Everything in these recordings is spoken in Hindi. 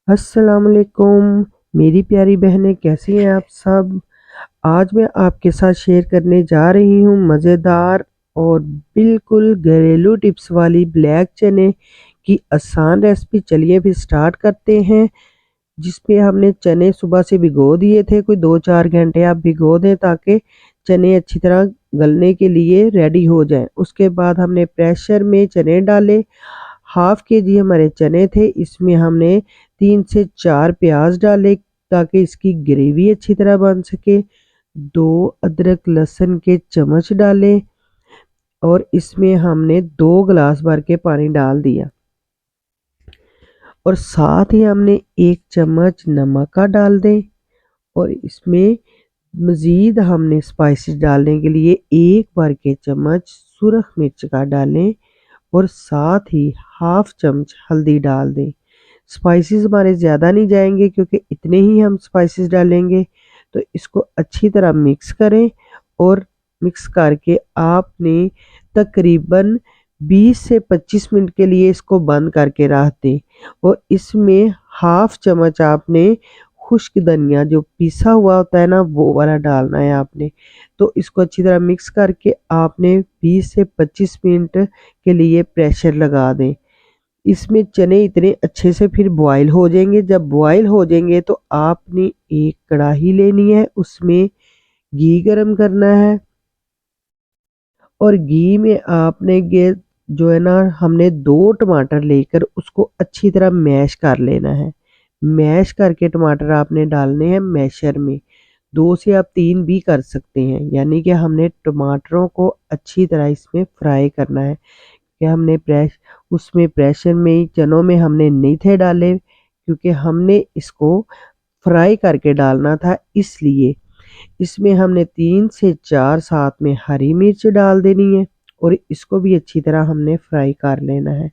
अस्सलाम वालेकुम मेरी प्यारी बहनें, कैसी हैं आप सब। आज मैं आपके साथ शेयर करने जा रही हूँ मज़ेदार और बिल्कुल घरेलू टिप्स वाली ब्लैक चने की आसान रेसिपी। चलिए फिर स्टार्ट करते हैं। जिसमें हमने चने सुबह से भिगो दिए थे, कोई 2-4 घंटे आप भिगो दें ताकि चने अच्छी तरह गलने के लिए रेडी हो जाएं। उसके बाद हमने प्रेशर में चने डाले। हाफ के जी हमारे चने थे, इसमें हमने 3 से 4 प्याज डाले ताकि इसकी ग्रेवी अच्छी तरह बन सके। 2 अदरक लहसुन के चम्मच डाले और इसमें हमने 2 गिलास भर के पानी डाल दिया और साथ ही हमने 1 चम्मच नमक का डाल दें और इसमें मज़ीद हमने स्पाइसेस डालने के लिए 1 भर के चम्मच सुरख मिर्च का डालें और साथ ही हाफ चम्मच हल्दी डाल दें। स्पाइसेस हमारे ज़्यादा नहीं जाएंगे क्योंकि इतने ही हम स्पाइसेस डालेंगे। तो इसको अच्छी तरह मिक्स करें और मिक्स करके आपने तकरीबन 20 से 25 मिनट के लिए इसको बंद करके रख दें और इसमें हाफ चम्मच आपने खुश्क धनिया जो पिसा हुआ होता है ना, वो वाला डालना है आपने। तो इसको अच्छी तरह मिक्स करके आपने 20 से 25 मिनट के लिए प्रेशर लगा दें। इसमें चने इतने अच्छे से फिर बॉयल हो जाएंगे। जब बॉयल हो जाएंगे तो आपने एक कढ़ाई लेनी है, उसमें घी गरम करना है और घी में आपने जो है ना, हमने 2 टमाटर लेकर उसको अच्छी तरह मैश कर लेना है। मैश करके टमाटर आपने डालने हैं मैशर में। 2 से आप 3 भी कर सकते हैं, यानी कि हमने टमाटरों को अच्छी तरह इसमें फ्राई करना है कि हमने उसमें प्रेशर में ही चनों में हमने नहीं थे डाले क्योंकि हमने इसको फ्राई करके डालना था। इसलिए इसमें हमने 3 से 4 साथ में हरी मिर्च डाल देनी है और इसको भी अच्छी तरह हमने फ्राई कर लेना है।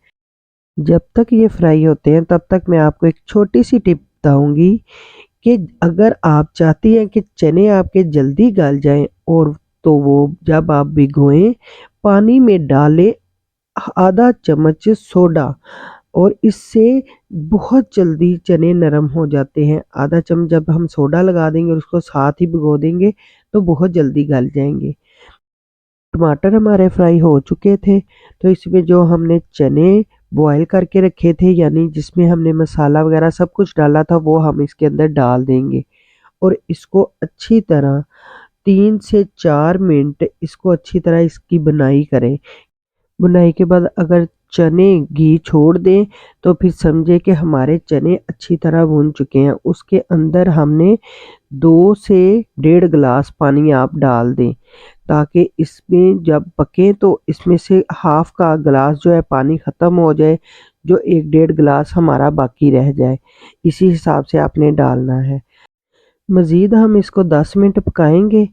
जब तक ये फ्राई होते हैं तब तक मैं आपको एक छोटी सी टिप बताऊंगी कि अगर आप चाहती हैं कि चने आपके जल्दी गल जाएं और तो वो जब आप भिगोएं पानी में डालें आधा चम्मच सोडा और इससे बहुत जल्दी चने नरम हो जाते हैं। आधा चम्मच जब हम सोडा लगा देंगे और उसको साथ ही भिगो देंगे तो बहुत जल्दी गल जाएंगे। टमाटर हमारे फ्राई हो चुके थे तो इसमें जो हमने चने बॉयल करके रखे थे, यानी जिसमें हमने मसाला वगैरह सब कुछ डाला था, वो हम इसके अंदर डाल देंगे और इसको अच्छी तरह 3 से 4 मिनट इसको अच्छी तरह इसकी बुनाई करें। बुनाई के बाद अगर चने घी छोड़ दें तो फिर समझे कि हमारे चने अच्छी तरह भून चुके हैं। उसके अंदर हमने 2 से 1.5 गिलास पानी आप डाल दें ताकि इसमें जब पके तो इसमें से हाफ का गिलास जो है पानी ख़त्म हो जाए, जो 1-1.5 गिलास हमारा बाकी रह जाए। इसी हिसाब से आपने डालना है। मज़ीद हम इसको 10 मिनट पकाएंगे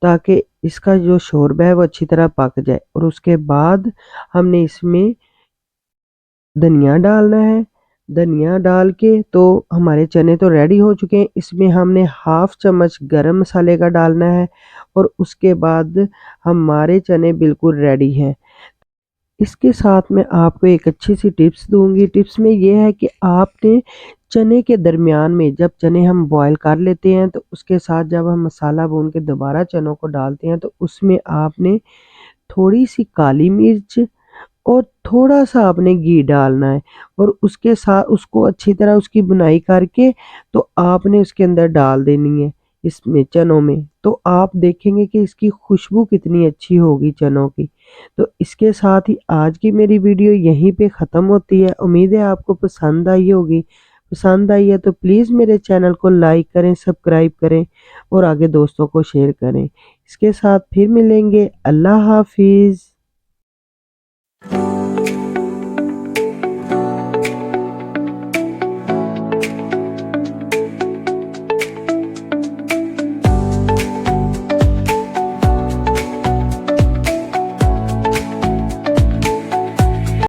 ताकि इसका जो शोरबा है वो अच्छी तरह पक जाए और उसके बाद हमने इसमें धनिया डालना है। धनिया डाल के तो हमारे चने तो रेडी हो चुके हैं। इसमें हमने हाफ चम्मच गरम मसाले का डालना है और उसके बाद हमारे चने बिल्कुल रेडी हैं। इसके साथ मैं आपको एक अच्छी सी टिप्स दूंगी। टिप्स में ये है कि आपने चने के दरमियान में जब चने हम बॉईल कर लेते हैं तो उसके साथ जब हम मसाला भून के दोबारा चनों को डालते हैं तो उसमें आपने थोड़ी सी काली मिर्च और थोड़ा-सा आपने घी डालना है और उसके साथ उसको अच्छी तरह उसकी बुनाई करके तो आपने उसके अंदर डाल देनी है इसमें चनों में। तो आप देखेंगे कि इसकी खुशबू कितनी अच्छी होगी चनों की। तो इसके साथ ही आज की मेरी वीडियो यहीं पे ख़त्म होती है। उम्मीद है आपको पसंद आई होगी। पसंद आई है तो प्लीज़ मेरे चैनल को लाइक करें, सब्सक्राइब करें और आगे दोस्तों को शेयर करें। इसके साथ फिर मिलेंगे। अल्लाह हाफ़िज़।